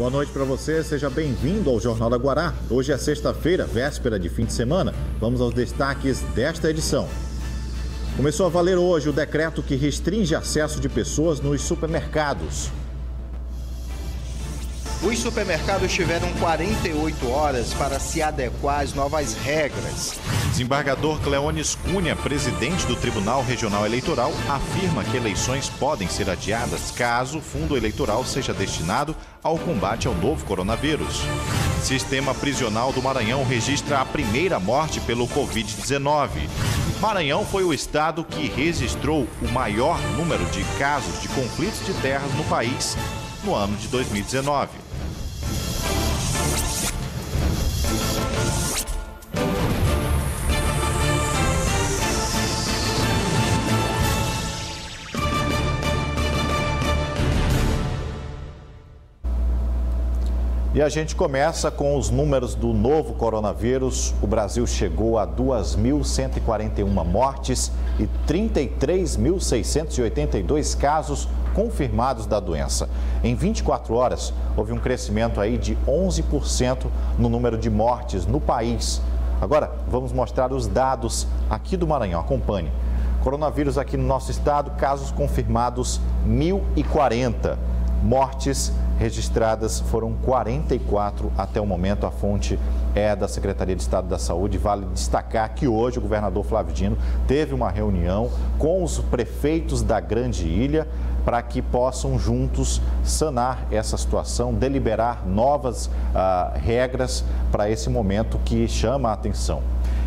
Boa noite para você, seja bem-vindo ao Jornal da Guará. Hoje é sexta-feira, véspera de fim de semana. Vamos aos destaques desta edição. Começou a valer hoje o decreto que restringe acesso de pessoas nos supermercados. Os supermercados tiveram 48 horas para se adequar às novas regras. Desembargador Cleones Cunha, presidente do Tribunal Regional Eleitoral, afirma que eleições podem ser adiadas caso o fundo eleitoral seja destinado ao combate ao novo coronavírus. Sistema prisional do Maranhão registra a primeira morte pelo Covid-19. Maranhão foi o estado que registrou o maior número de casos de conflitos de terras no país no ano de 2019. E a gente começa com os números do novo coronavírus. O Brasil chegou a 2.141 mortes e 33.682 casos confirmados da doença. Em 24 horas, houve um crescimento aí de 11% no número de mortes no país. Agora, vamos mostrar os dados aqui do Maranhão. Acompanhe. Coronavírus aqui no nosso estado, casos confirmados 1.040. Mortes registradas foram 44 até o momento. A fonte é da Secretaria de Estado da Saúde. Vale destacar que hoje o governador Flávio Dino teve uma reunião com os prefeitos da Grande Ilha para que possam juntos sanar essa situação, deliberar novas regras para esse momento que chama a atenção.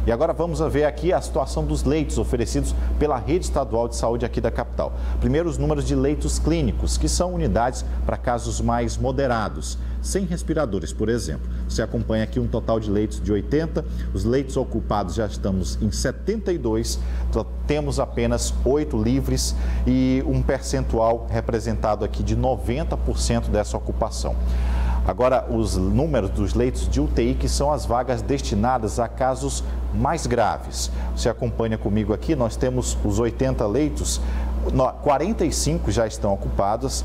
E agora vamos ver aqui a situação dos leitos oferecidos pela Rede Estadual de Saúde aqui da capital. Primeiro, os números de leitos clínicos, que são unidades para casos mais moderados, sem respiradores, por exemplo. Você acompanha aqui um total de leitos de 80, os leitos ocupados já estamos em 72, então temos apenas 8 livres e um percentual representado aqui de 90% dessa ocupação. Agora, os números dos leitos de UTI, que são as vagas destinadas a casos mais graves. Você acompanha comigo aqui, nós temos os 80 leitos, 45 já estão ocupados,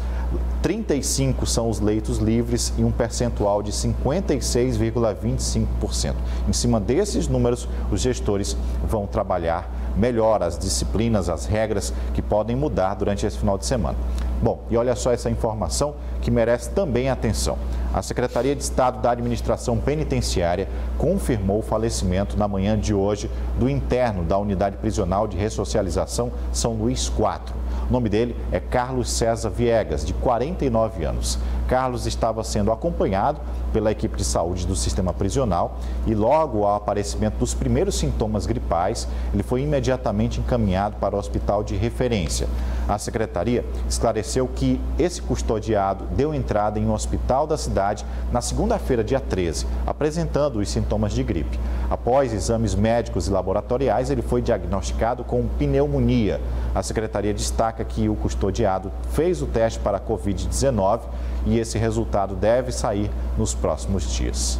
35 são os leitos livres e um percentual de 56,25%. Em cima desses números, os gestores vão trabalhar melhor as disciplinas, as regras que podem mudar durante esse final de semana. Bom, e olha só essa informação que merece também atenção. A Secretaria de Estado da Administração Penitenciária confirmou o falecimento na manhã de hoje do interno da Unidade Prisional de Ressocialização São Luís IV. O nome dele é Carlos César Viegas, de 49 anos. Carlos estava sendo acompanhado pela equipe de saúde do sistema prisional e logo ao aparecimento dos primeiros sintomas gripais, ele foi imediatamente encaminhado para o hospital de referência. A secretaria esclareceu que esse custodiado deu entrada em um hospital da cidade na segunda-feira, dia 13, apresentando os sintomas de gripe. Após exames médicos e laboratoriais, ele foi diagnosticado com pneumonia. A secretaria destaca que o custodiado fez o teste para a Covid-19 e esse resultado deve sair nos próximos dias.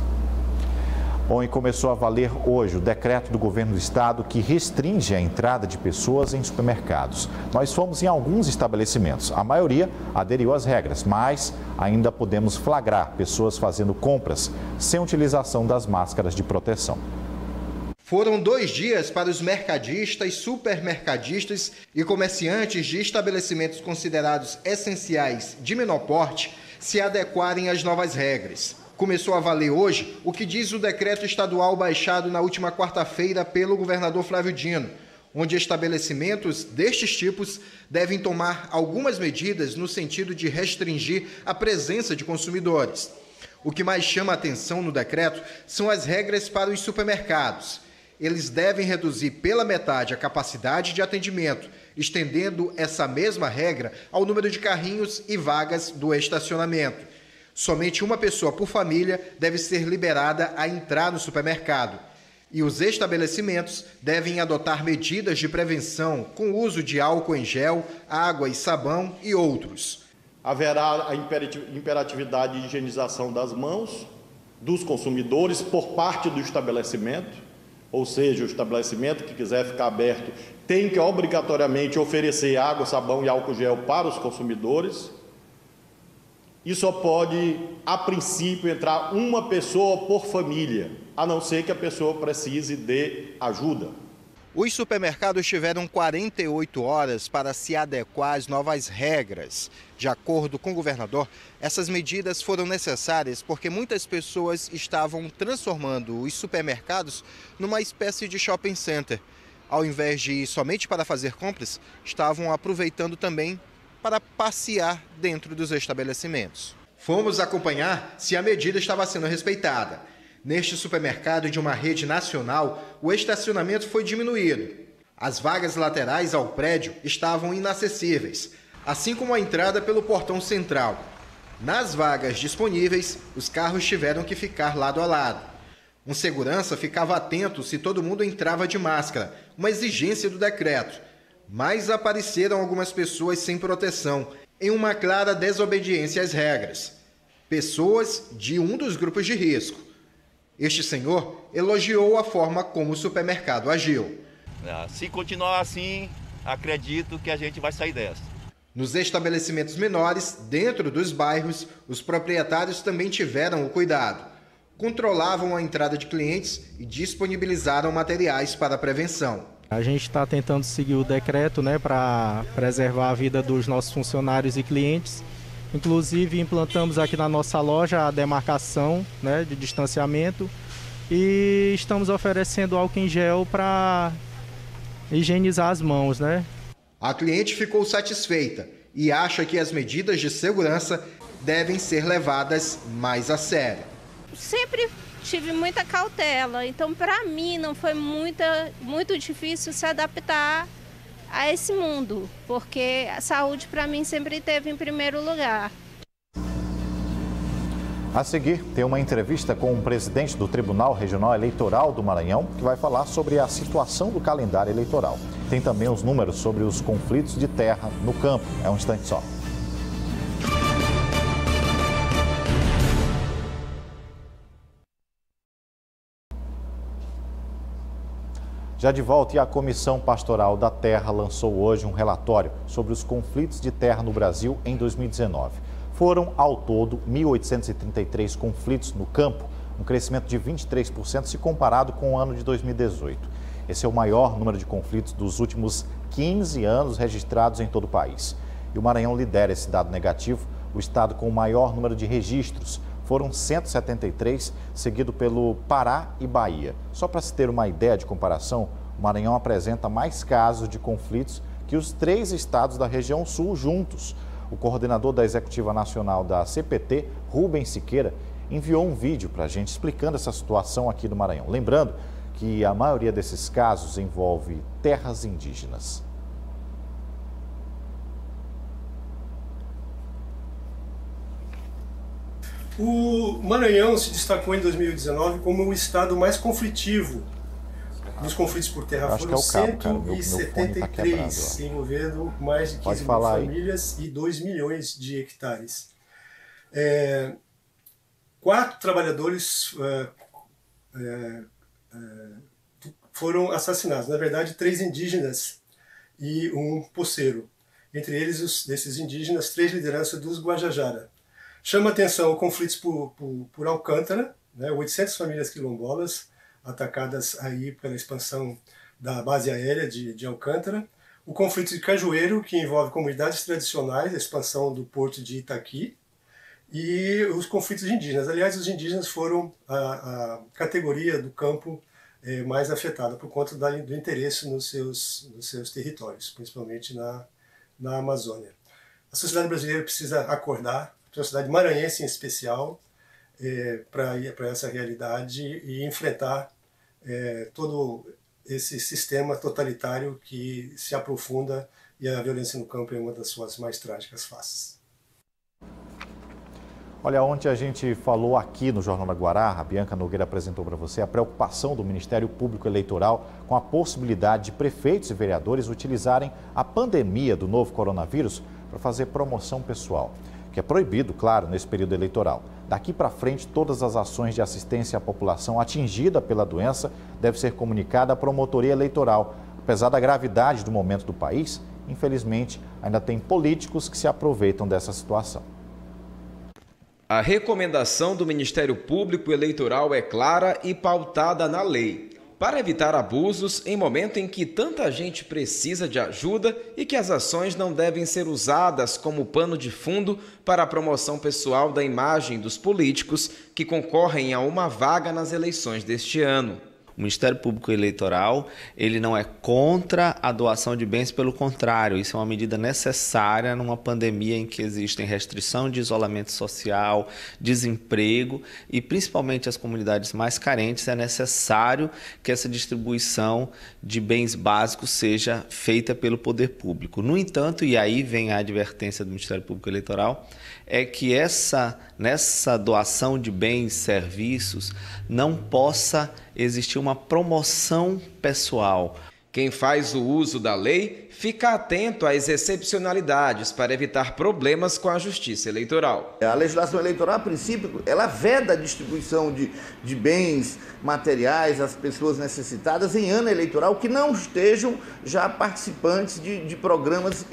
Bom, e começou a valer hoje o decreto do governo do estado que restringe a entrada de pessoas em supermercados. Nós fomos em alguns estabelecimentos. A maioria aderiu às regras, mas ainda podemos flagrar pessoas fazendo compras sem utilização das máscaras de proteção. Foram 2 dias para os mercadistas, supermercadistas e comerciantes de estabelecimentos considerados essenciais de menor porte se adequarem às novas regras. Começou a valer hoje o que diz o decreto estadual baixado na última quarta-feira pelo governador Flávio Dino, onde estabelecimentos destes tipos devem tomar algumas medidas no sentido de restringir a presença de consumidores. O que mais chama a atenção no decreto são as regras para os supermercados. Eles devem reduzir pela metade a capacidade de atendimento, estendendo essa mesma regra ao número de carrinhos e vagas do estacionamento. Somente uma pessoa por família deve ser liberada a entrar no supermercado. E os estabelecimentos devem adotar medidas de prevenção com o uso de álcool em gel, água e sabão e outros. Haverá a imperatividade de higienização das mãos dos consumidores por parte do estabelecimento, ou seja, o estabelecimento que quiser ficar aberto tem que obrigatoriamente oferecer água, sabão e álcool gel para os consumidores. e só pode, a princípio, entrar uma pessoa por família, a não ser que a pessoa precise de ajuda. Os supermercados tiveram 48 horas para se adequar às novas regras. De acordo com o governador, essas medidas foram necessárias porque muitas pessoas estavam transformando os supermercados numa espécie de shopping center. Ao invés de ir somente para fazer compras, estavam aproveitando também para passear dentro dos estabelecimentos. Fomos acompanhar se a medida estava sendo respeitada. Neste supermercado de uma rede nacional, o estacionamento foi diminuído. As vagas laterais ao prédio estavam inacessíveis, assim como a entrada pelo portão central. Nas vagas disponíveis, os carros tiveram que ficar lado a lado. Um segurança ficava atento se todo mundo entrava de máscara, uma exigência do decreto. Mas apareceram algumas pessoas sem proteção, em uma clara desobediência às regras. Pessoas de um dos grupos de risco. Este senhor elogiou a forma como o supermercado agiu. Se continuar assim, acredito que a gente vai sair dessa. Nos estabelecimentos menores, dentro dos bairros, os proprietários também tiveram o cuidado. Controlavam a entrada de clientes e disponibilizaram materiais para a prevenção. A gente está tentando seguir o decreto, para preservar a vida dos nossos funcionários e clientes. Inclusive, implantamos aqui na nossa loja a demarcação, de distanciamento e estamos oferecendo álcool em gel para higienizar as mãos, A cliente ficou satisfeita e acha que as medidas de segurança devem ser levadas mais a sério. Sempre tive muita cautela, então para mim não foi muito difícil se adaptar a esse mundo, porque a saúde para mim sempre esteve em primeiro lugar. A seguir, tem uma entrevista com o presidente do Tribunal Regional Eleitoral do Maranhão, que vai falar sobre a situação do calendário eleitoral. Tem também os números sobre os conflitos de terra no campo. É um instante só. Já de volta, e a Comissão Pastoral da Terra lançou hoje um relatório sobre os conflitos de terra no Brasil em 2019. Foram, ao todo, 1.833 conflitos no campo, um crescimento de 23% se comparado com o ano de 2018. Esse é o maior número de conflitos dos últimos 15 anos registrados em todo o país. E o Maranhão lidera esse dado negativo, o estado com o maior número de registros. Foram 173, seguido pelo Pará e Bahia. Só para se ter uma ideia de comparação, o Maranhão apresenta mais casos de conflitos que os 3 estados da região sul juntos. O coordenador da Executiva Nacional da CPT, Rubens Siqueira, enviou um vídeo para a gente explicando essa situação aqui no Maranhão. Lembrando que a maioria desses casos envolve terras indígenas. O Maranhão se destacou em 2019 como o estado mais conflitivo. Dos conflitos por terra foram 173, envolvendo mais de 15 mil famílias e 2 milhões de hectares. 4 trabalhadores foram assassinados, na verdade 3 indígenas e um poceiro. Entre eles, desses indígenas, 3 lideranças dos Guajajara. Chama atenção conflitos por Alcântara, 800 famílias quilombolas atacadas aí pela expansão da base aérea de Alcântara. O conflito de Cajueiro, que envolve comunidades tradicionais, a expansão do porto de Itaqui. E os conflitos indígenas. Aliás, os indígenas foram a categoria do campo mais afetada por conta do interesse nos seus territórios, principalmente na Amazônia. A sociedade brasileira precisa acordar, a sociedade maranhense em especial, para essa realidade e enfrentar todo esse sistema totalitário que se aprofunda, e a violência no campo é uma das suas mais trágicas faces. Olha, ontem a gente falou aqui no Jornal da Guará, a Bianca Nogueira apresentou para você a preocupação do Ministério Público Eleitoral com a possibilidade de prefeitos e vereadores utilizarem a pandemia do novo coronavírus para fazer promoção pessoal, que é proibido, claro, nesse período eleitoral. Daqui para frente, todas as ações de assistência à população atingida pela doença devem ser comunicadas à promotoria eleitoral. Apesar da gravidade do momento do país, infelizmente, ainda tem políticos que se aproveitam dessa situação. A recomendação do Ministério Público Eleitoral é clara e pautada na lei, para evitar abusos em momento em que tanta gente precisa de ajuda e que as ações não devem ser usadas como pano de fundo para a promoção pessoal da imagem dos políticos que concorrem a uma vaga nas eleições deste ano. O Ministério Público Eleitoral, ele não é contra a doação de bens, pelo contrário, isso é uma medida necessária numa pandemia em que existem restrição de isolamento social, desemprego e principalmente as comunidades mais carentes, é necessário que essa distribuição de bens básicos seja feita pelo poder público. No entanto, e aí vem a advertência do Ministério Público Eleitoral, é que nessa doação de bens e serviços não possa existir uma promoção pessoal. Quem faz o uso da lei fica atento às excepcionalidades para evitar problemas com a Justiça Eleitoral. A legislação eleitoral, a princípio, ela veda a distribuição de bens materiais às pessoas necessitadas em ano eleitoral que não estejam já participantes de programas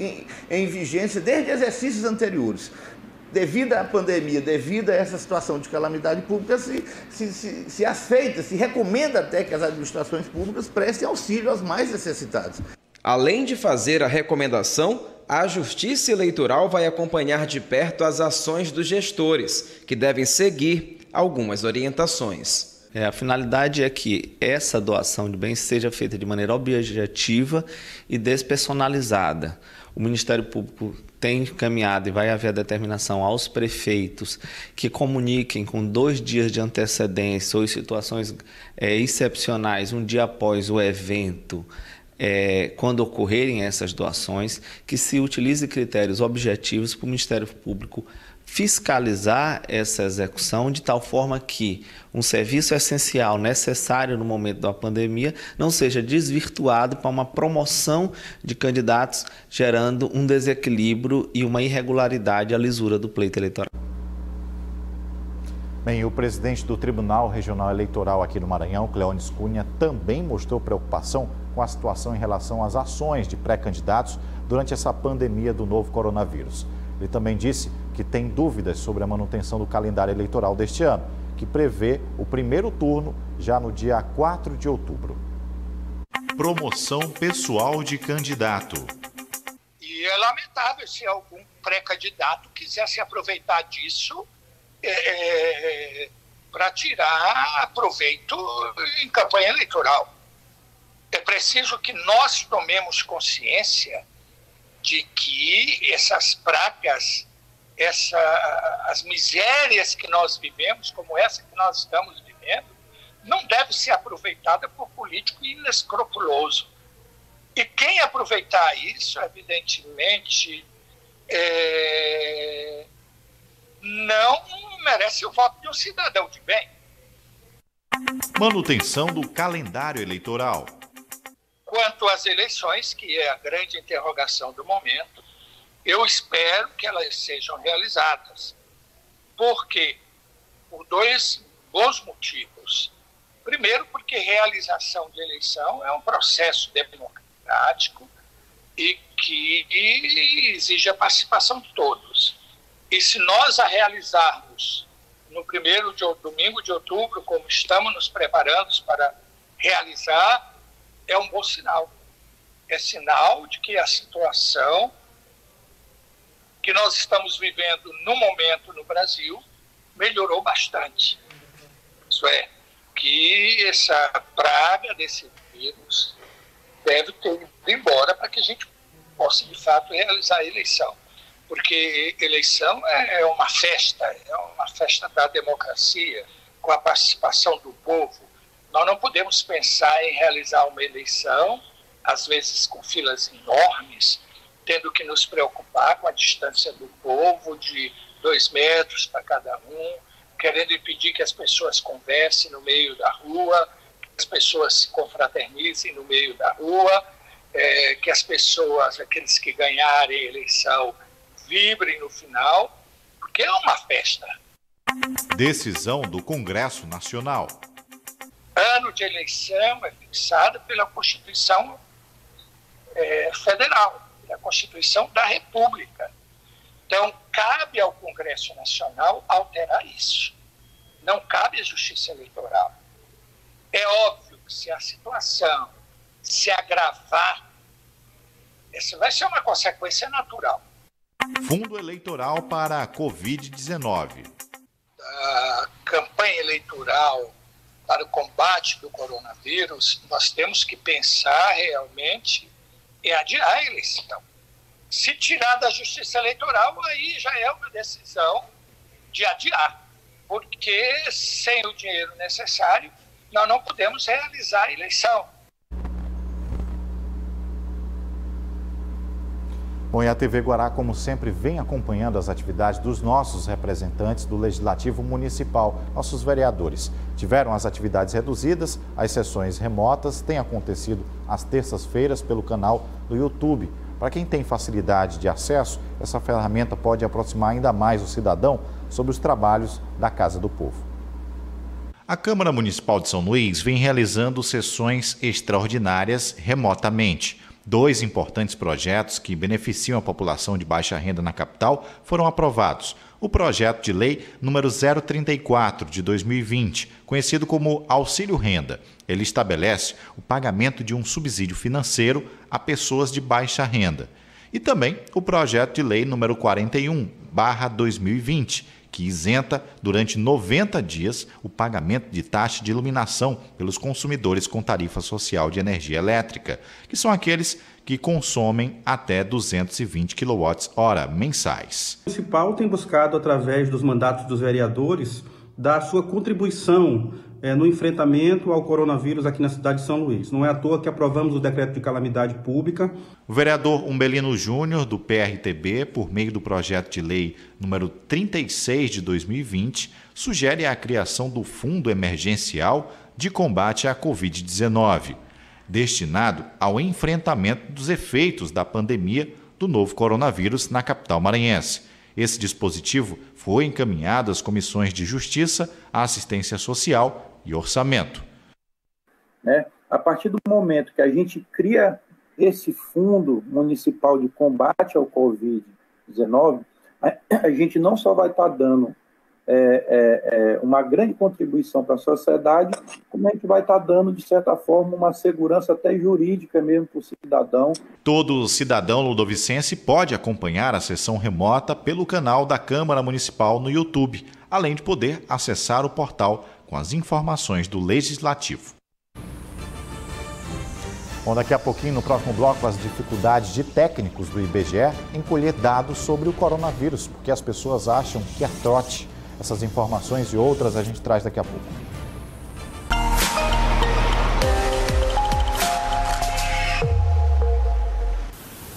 em vigência desde exercícios anteriores. Devido à pandemia, devido a essa situação de calamidade pública, se aceita, se recomenda até que as administrações públicas prestem auxílio aos mais necessitados. Além de fazer a recomendação, a Justiça Eleitoral vai acompanhar de perto as ações dos gestores, que devem seguir algumas orientações. A finalidade é que essa doação de bens seja feita de maneira objetiva e despersonalizada. O Ministério Público tem encaminhado e vai haver a determinação aos prefeitos que comuniquem com 2 dias de antecedência ou em situações excepcionais, um dia após o evento, quando ocorrerem essas doações, que se utilize critérios objetivos para o Ministério Público fiscalizar essa execução de tal forma que um serviço essencial necessário no momento da pandemia não seja desvirtuado para uma promoção de candidatos, gerando um desequilíbrio e uma irregularidade à lisura do pleito eleitoral. Bem, o presidente do Tribunal Regional Eleitoral aqui no Maranhão, Cleones Cunha, também mostrou preocupação com a situação em relação às ações de pré-candidatos durante essa pandemia do novo coronavírus. Ele também disse que tem dúvidas sobre a manutenção do calendário eleitoral deste ano, que prevê o primeiro turno já no dia 4 de outubro. Promoção pessoal de candidato. E é lamentável se algum pré-candidato quiser se aproveitar disso para tirar proveito em campanha eleitoral. É preciso que nós tomemos consciência de que essas pragas, as misérias que nós vivemos, como essa que nós estamos vivendo, não deve ser aproveitada por político inescrupuloso. E quem aproveitar isso, evidentemente, não merece o voto de um cidadão de bem. Manutenção do calendário eleitoral. Quanto às eleições, que é a grande interrogação do momento, eu espero que elas sejam realizadas. Por quê? Por 2 bons motivos. Primeiro, porque realização de eleição é um processo democrático e que exige a participação de todos. E se nós a realizarmos no primeiro domingo de outubro, como estamos nos preparando para realizar, é um bom sinal. É sinal de que a situação que nós estamos vivendo no momento no Brasil melhorou bastante. Isso é, que essa praga desse vírus deve ter ido embora para que a gente possa, de fato, realizar a eleição. Porque eleição é uma festa da democracia, com a participação do povo. Nós não podemos pensar em realizar uma eleição, às vezes com filas enormes, tendo que nos preocupar com a distância do povo de 2 metros para cada um, querendo impedir que as pessoas conversem no meio da rua, que as pessoas se confraternizem no meio da rua, que as pessoas, aqueles que ganharem a eleição, vibrem no final, porque é uma festa. Decisão do Congresso Nacional. Ano de eleição é fixado pela Constituição Federal, pela Constituição da República. Então, cabe ao Congresso Nacional alterar isso. Não cabe à Justiça Eleitoral. É óbvio que se a situação se agravar, essa vai ser uma consequência natural. Fundo eleitoral para a Covid-19. A campanha eleitoral para o combate do coronavírus, nós temos que pensar realmente em adiar a eleição. Se tirar da Justiça Eleitoral, aí já é uma decisão de adiar, porque sem o dinheiro necessário, nós não podemos realizar a eleição. Bom, e a TV Guará, como sempre, vem acompanhando as atividades dos nossos representantes do Legislativo Municipal, nossos vereadores. Tiveram as atividades reduzidas, as sessões remotas têm acontecido às terças-feiras pelo canal do YouTube. Para quem tem facilidade de acesso, essa ferramenta pode aproximar ainda mais o cidadão sobre os trabalhos da Casa do Povo. A Câmara Municipal de São Luís vem realizando sessões extraordinárias remotamente. 2 importantes projetos que beneficiam a população de baixa renda na capital foram aprovados. O projeto de lei número 034 de 2020, conhecido como Auxílio Renda. Ele estabelece o pagamento de um subsídio financeiro a pessoas de baixa renda. E também o projeto de lei número 41/2020, que isenta durante 90 dias o pagamento de taxa de iluminação pelos consumidores com tarifa social de energia elétrica, que são aqueles que consomem até 220 kWh mensais. O municipal tem buscado, através dos mandatos dos vereadores, dar sua contribuição no enfrentamento ao coronavírus aqui na cidade de São Luís. Não é à toa que aprovamos o decreto de calamidade pública. O vereador Umbelino Júnior, do PRTB, por meio do projeto de lei número 36 de 2020, sugere a criação do Fundo Emergencial de Combate à Covid-19, destinado ao enfrentamento dos efeitos da pandemia do novo coronavírus na capital maranhense. Esse dispositivo foi encaminhado às comissões de Justiça, Assistência Social e Orçamento. A partir do momento que a gente cria esse Fundo Municipal de Combate ao Covid-19, a gente não só vai estar dando uma grande contribuição para a sociedade, como a gente vai estar dando, de certa forma, uma segurança até jurídica mesmo para o cidadão. Todo cidadão ludovicense pode acompanhar a sessão remota pelo canal da Câmara Municipal no YouTube, além de poder acessar o portal com as informações do Legislativo. Bom, daqui a pouquinho, no próximo bloco, as dificuldades de técnicos do IBGE em colher dados sobre o coronavírus, porque as pessoas acham que é trote. Essas informações e outras a gente traz daqui a pouco.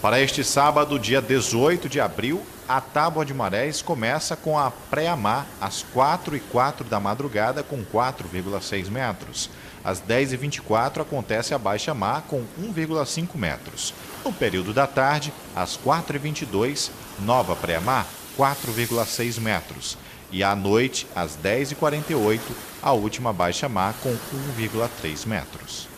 Para este sábado, dia 18 de abril, a Tábua de Marés começa com a pré-amar às 4h04 da madrugada com 4,6 metros. Às 10h24 acontece a baixa-mar com 1,5 metros. No período da tarde, às 4h22, nova pré-amar, 4,6 metros. E à noite, às 10h48, a última baixa-mar com 1,3 metros.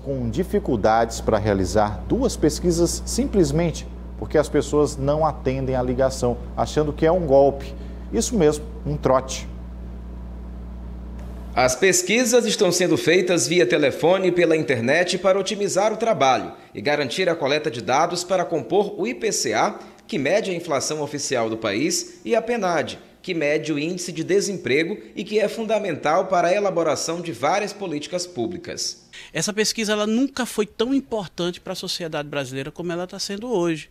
Com dificuldades para realizar 2 pesquisas simplesmente porque as pessoas não atendem a ligação, achando que é um golpe. Isso mesmo, um trote. As pesquisas estão sendo feitas via telefone e pela internet para otimizar o trabalho e garantir a coleta de dados para compor o IPCA, que mede a inflação oficial do país, e a PNAD, que mede o índice de desemprego e que é fundamental para a elaboração de várias políticas públicas. Essa pesquisa ela nunca foi tão importante para a sociedade brasileira como ela está sendo hoje,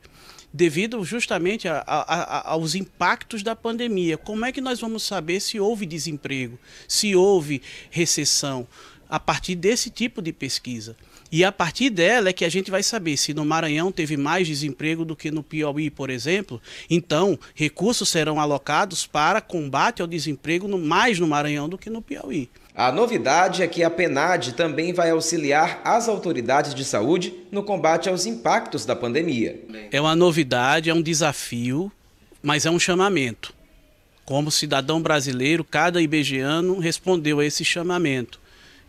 devido justamente aos impactos da pandemia. Como é que nós vamos saber se houve desemprego, se houve recessão, a partir desse tipo de pesquisa? E a partir dela é que a gente vai saber se no Maranhão teve mais desemprego do que no Piauí, por exemplo. Então, recursos serão alocados para combate ao desemprego mais no Maranhão do que no Piauí. A novidade é que a PNAD também vai auxiliar as autoridades de saúde no combate aos impactos da pandemia. É uma novidade, é um desafio, mas é um chamamento. Como cidadão brasileiro, cada ibegiano respondeu a esse chamamento,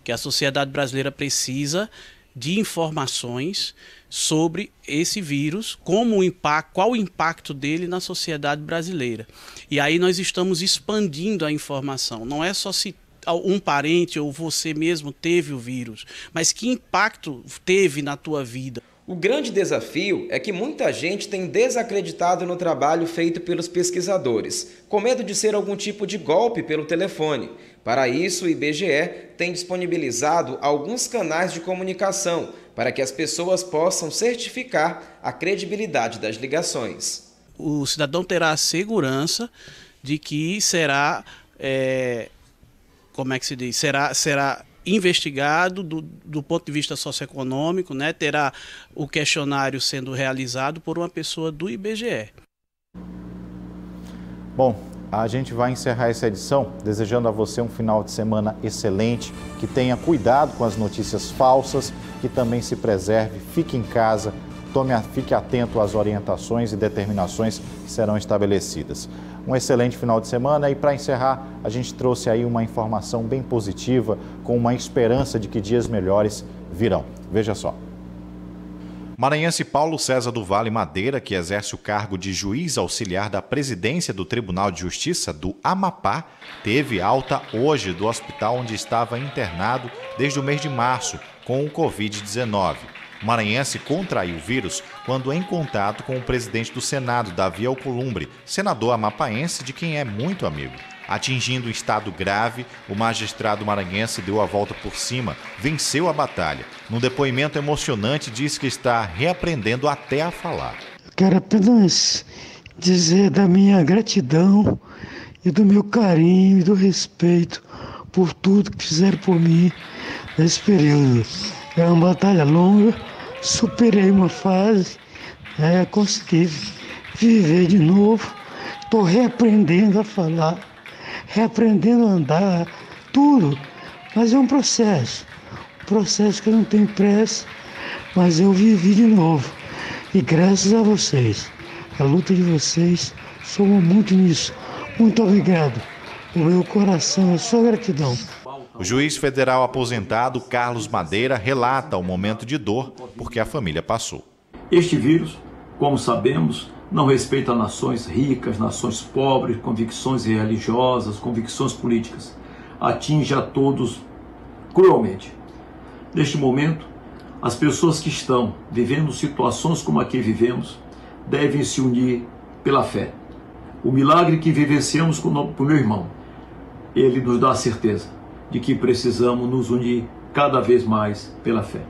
que a sociedade brasileira precisa de informações sobre esse vírus, qual o impacto dele na sociedade brasileira. E aí nós estamos expandindo a informação. Não é só se um parente ou você mesmo teve o vírus, mas que impacto teve na tua vida. O grande desafio é que muita gente tem desacreditado no trabalho feito pelos pesquisadores, com medo de ser algum tipo de golpe pelo telefone. Para isso, o IBGE tem disponibilizado alguns canais de comunicação para que as pessoas possam certificar a credibilidade das ligações. O cidadão terá a segurança de que será, será investigado do ponto de vista socioeconômico, né? Terá o questionário sendo realizado por uma pessoa do IBGE. Bom, a gente vai encerrar essa edição desejando a você um final de semana excelente, que tenha cuidado com as notícias falsas, que também se preserve, fique em casa, fique atento às orientações e determinações que serão estabelecidas. Um excelente final de semana e para encerrar, a gente trouxe aí uma informação bem positiva, com uma esperança de que dias melhores virão. Veja só. Maranhense Paulo César do Vale Madeira, que exerce o cargo de juiz auxiliar da presidência do Tribunal de Justiça do Amapá, teve alta hoje do hospital onde estava internado desde o mês de março com o Covid-19. O maranhense contraiu o vírus quando em contato com o presidente do Senado, Davi Alcolumbre, senador amapaense de quem é muito amigo. Atingindo um estado grave, o magistrado maranhense deu a volta por cima, venceu a batalha. Num depoimento emocionante, disse que está reaprendendo até a falar. Quero apenas dizer da minha gratidão e do meu carinho e do respeito por tudo que fizeram por mim nesse período. É uma batalha longa, superei uma fase, consegui viver de novo, estou reaprendendo a falar, reaprendendo a andar, tudo, mas é um processo que eu não tenho pressa, mas eu vivi de novo, e graças a vocês, a luta de vocês, somos muito nisso, muito obrigado, o meu coração, a sua gratidão. O juiz federal aposentado Carlos Madeira relata o momento de dor porque a família passou. Este vírus, como sabemos, não respeita nações ricas, nações pobres, convicções religiosas, convicções políticas. Atinge a todos cruelmente. Neste momento, as pessoas que estão vivendo situações como a que vivemos devem se unir pela fé. O milagre que vivenciamos com o meu irmão, ele nos dá a certeza de que precisamos nos unir cada vez mais pela fé.